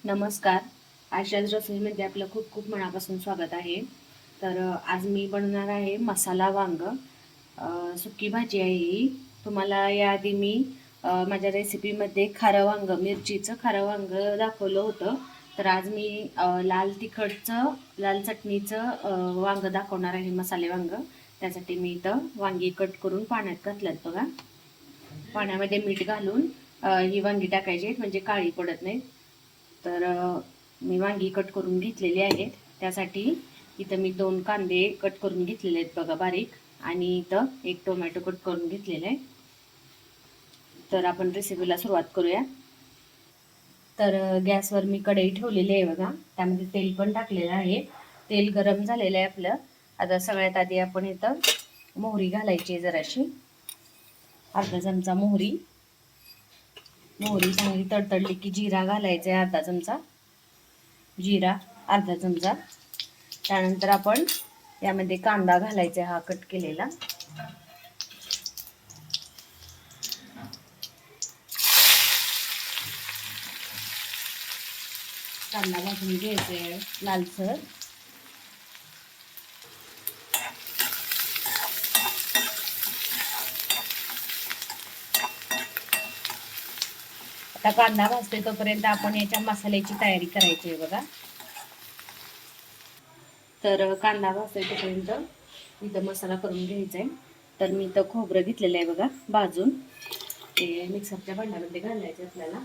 नमस्कार. आशाच रसोईमध्ये आपलं खूप खूप मनापासून स्वागत आहे. तर आज मी बनवणार आहे मसाला वांग. सुकी भाजी आहे ही. तुम्हाला याआधी मी माझ्या रेसिपीमध्ये खारं वांग, मिरचीचं खारं वांग दाखवलं होतं. तर आज मी लाल तिखटचं, लाल चटणीचं वांग दाखवणार आहे, मसाले वांग. त्यासाठी मी इथं वांगी कट करून पाण्यात घातल्यात बघा. पाण्यामध्ये मीठ घालून ही वांगी टाकायची आहेत, म्हणजे काळी पडत नाहीत. तर मी वांगी कट करून घेतलेली आहेत. त्यासाठी इथं मी 2 कांदे कट करून घेतलेले आहेत बघा बारीक, आणि इथं 1 टोमॅटो कट करून घेतलेला आहे. तर आपण रेसिपीला सुरुवात करूया. तर गॅसवर मी कढई ठेवलेली आहे बघा. त्यामध्ये तेल पण टाकलेलं आहे. तेल गरम झालेलं आहे आपलं. आता सगळ्यात आधी आपण इथं मोहरी घालायची आहे जराशी. अर्धा चमचा मोहरी. मोहरी चांगली तडतडली की जिरा घालायचा आहे अर्धा चमचा. जिरा अर्धा चमचा. त्यानंतर आपण यामध्ये कांदा घालायचा हा कट केलेला. कांदा भाजून घ्यायचा आहे लालसर. आता कांदा भाजते तोपर्यंत आपण याच्या मसाल्याची तयारी करायची आहे बघा. तर कांदा भाजते तोपर्यंत इथं मसाला करून घ्यायचा आहे. तर मी इथं खोबरं घेतलेलं आहे बघा भाजून. ते मिक्सरच्या भांड्यामध्ये घालायचं आपल्याला.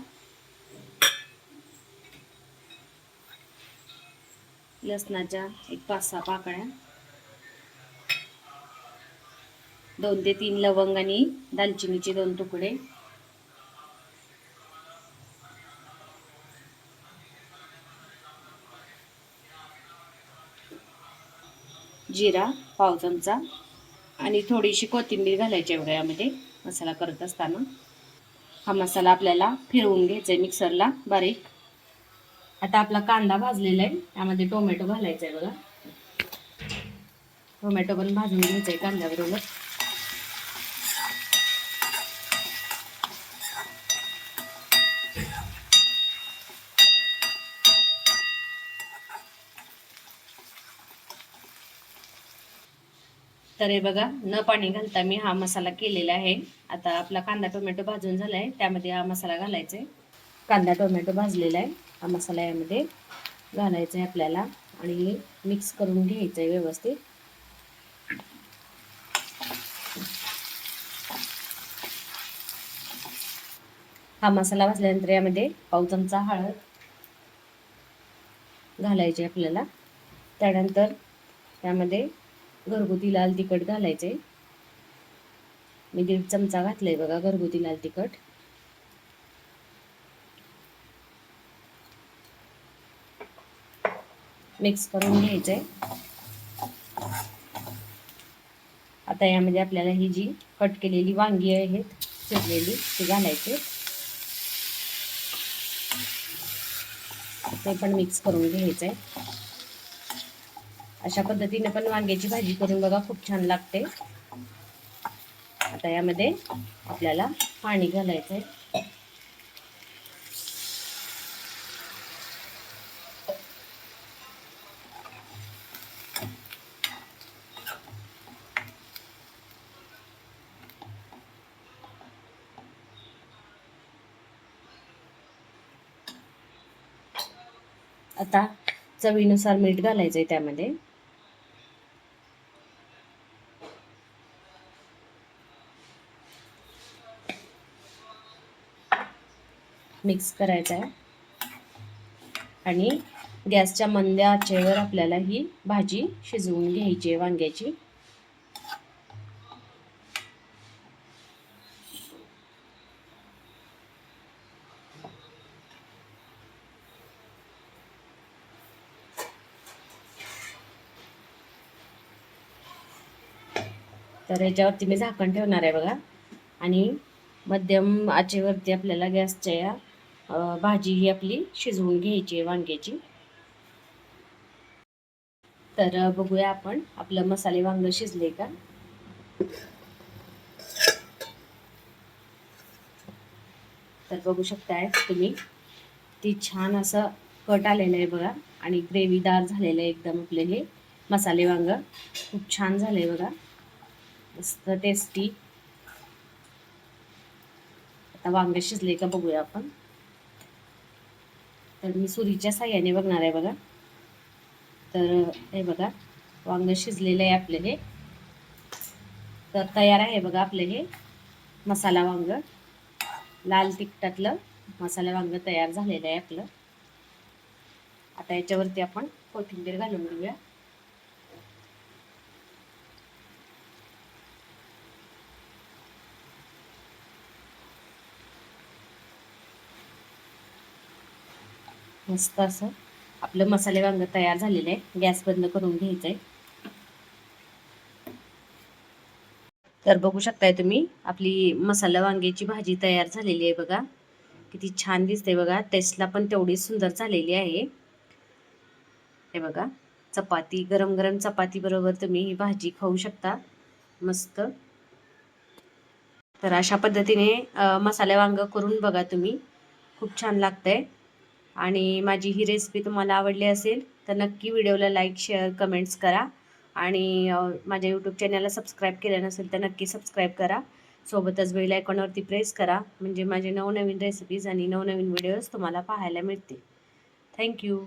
लसणाच्या एक 5-6 पाकळ्या, 2 ते 3 लवंग आणि दालचिनीचे 2 तुकडे, जिरा पाव चमचा, आणि थोडीशी कोथिंबीर घालायची आहे यामध्ये मसाला करत असताना. हा मसाला आपल्याला फिरवून घ्यायचा आहे मिक्सरला बारीक. आता आपला कांदा भाजलेला आहे, त्यामध्ये टोमॅटो घालायचा आहे बघा. टोमॅटो पण भाजून घ्यायचा आहे कांद्याबरोबर. तर हे बघा, न पाणी घालता मी हा मसाला केलेला आहे. आता आपला कांदा टोमॅटो भाजून झाला आहे, त्यामध्ये हा मसाला घालायचा आहे. कांदा टोमॅटो भाजलेला आहे, हा मसाला यामध्ये घालायचा आहे आपल्याला आणि मिक्स करून घ्यायचं आहे व्यवस्थित. हा मसाला भाजल्यानंतर यामध्ये पाव चमचा हळद घालायची आपल्याला. त्यानंतर त्यामध्ये घरगुती लाल तिखट घालायचे. मी 1.5 चमचा घातलंय बघा घरगुती लाल तिखट. मिक्स करून घ्यायचंय. आता यामध्ये आपल्याला ही जी कट केलेली वांगी आहेत चिरलेली ती घालायची. ते पण मिक्स करून घ्यायचंय. अशा पद्धतीने पण वांग्याची भाजी करून बघा, खूप छान लागते. आता यामध्ये आपल्याला पाणी घालायचंय. आता चवीनुसार मीठ घालायचंय त्यामध्ये. मिक्स करायचं आहे आणि गॅसच्या मंद आचेवर आपल्याला ही भाजी शिजवून घ्यायची आहे वांग्याची. तर याच्यावरती मी झाकण ठेवणार आहे बघा, आणि मध्यम आचेवरती आपल्याला गॅसच्या भाजी ही आपली शिजवून घ्यायची आहे वांग्याची. तर बघूया आपण आपलं मसाले वांग शिजले का. तर बघू शकताय तुम्ही, ती छान असं कट आलेलं आहे बघा आणि ग्रेव्हीदार झालेलं आहे एकदम आपले हे मसाले वांग. खूप छान झालंय बघा, मस्त टेस्टी. आता वांग शिजले का बघूया आपण. तर मी सुरीच्या साह्याने बघणार आहे बघा. तर हे बघा वांग शिजलेलं आहे आपलं हे. तर तयार आहे बघा आपलं हे मसाला वांग. लाल तिखटातलं मसाला वांग तयार झालेलं आहे आपलं. आता याच्यावरती आपण कोथिंबीर घालून घेऊया. मस्त असं आपलं मसाले वांग तयार झालेलं आहे. गॅस बंद करून घ्यायचंय. तर बघू शकताय तुम्ही आपली मसाला वांग्याची भाजी तयार झालेली आहे बघा. किती छान दिसते बघा, टेस्टला पण तेवढीच सुंदर झालेली आहे. हे बघा, चपाती, गरम गरम चपाती बरोबर तुम्ही ही भाजी खाऊ शकता मस्त. तर अशा पद्धतीने मसाले वांग करून बघा तुम्ही, खूप छान लागतंय. आणि माझी ही रेसिपी तुम्हाला आवडली असेल तर नक्की व्हिडिओला लाईक, शेअर, कमेंट्स करा. आणि माझ्या यूट्यूब चॅनलला सबस्क्राईब केलं नसेल तर नक्की सबस्क्राईब करा. सोबतच बेल आयकॉनवरती प्रेस करा, म्हणजे माझे नवनवीन रेसिपीज आणि नवनवीन व्हिडिओज तुम्हाला पाहायला मिळतील. थँक्यू.